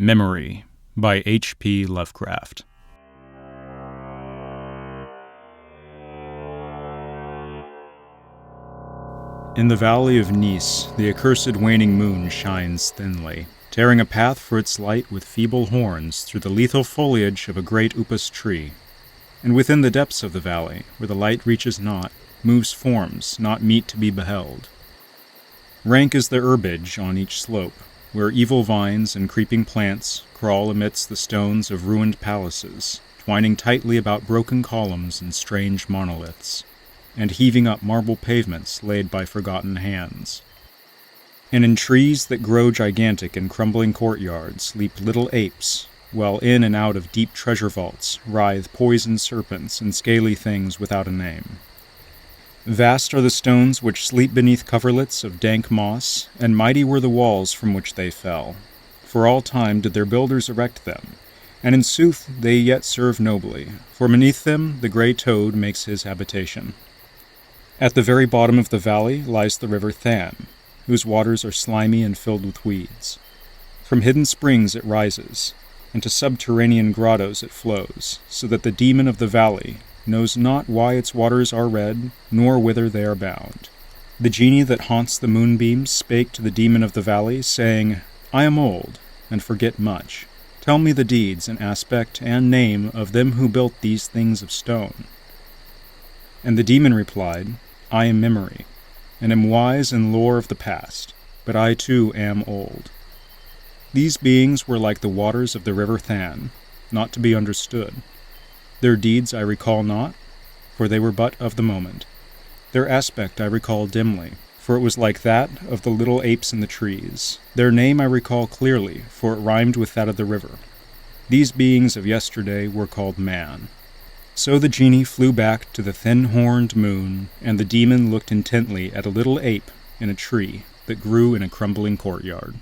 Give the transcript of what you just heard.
Memory by H.P. Lovecraft. In the valley of Nice, the accursed waning moon shines thinly, tearing a path for its light with feeble horns through the lethal foliage of a great upas tree. And within the depths of the valley, where the light reaches not, moves forms not meet to be beheld. Rank is the herbage on each slope, where evil vines and creeping plants crawl amidst the stones of ruined palaces, twining tightly about broken columns and strange monoliths, and heaving up marble pavements laid by forgotten hands. And in trees that grow gigantic in crumbling courtyards leap little apes, while in and out of deep treasure vaults writhe poisoned serpents and scaly things without a name. Vast are the stones which sleep beneath coverlets of dank moss, and mighty were the walls from which they fell. For all time did their builders erect them, and in sooth they yet serve nobly, for beneath them the grey toad makes his habitation. At the very bottom of the valley lies the river Than, whose waters are slimy and filled with weeds. From hidden springs it rises, and to subterranean grottos it flows, so that the demon of the valley knows not why its waters are red, nor whither they are bound. The genie that haunts the moonbeams spake to the demon of the valley, saying, I am old, and forget much. Tell me the deeds and aspect and name of them who built these things of stone. And the demon replied, I am Memory, and am wise in lore of the past, but I too am old. These beings were like the waters of the river Than, not to be understood. Their deeds I recall not, for they were but of the moment. Their aspect I recall dimly, for it was like that of the little apes in the trees. Their name I recall clearly, for it rhymed with that of the river. These beings of yesterday were called man. So the genie flew back to the thin-horned moon, and the demon looked intently at a little ape in a tree that grew in a crumbling courtyard.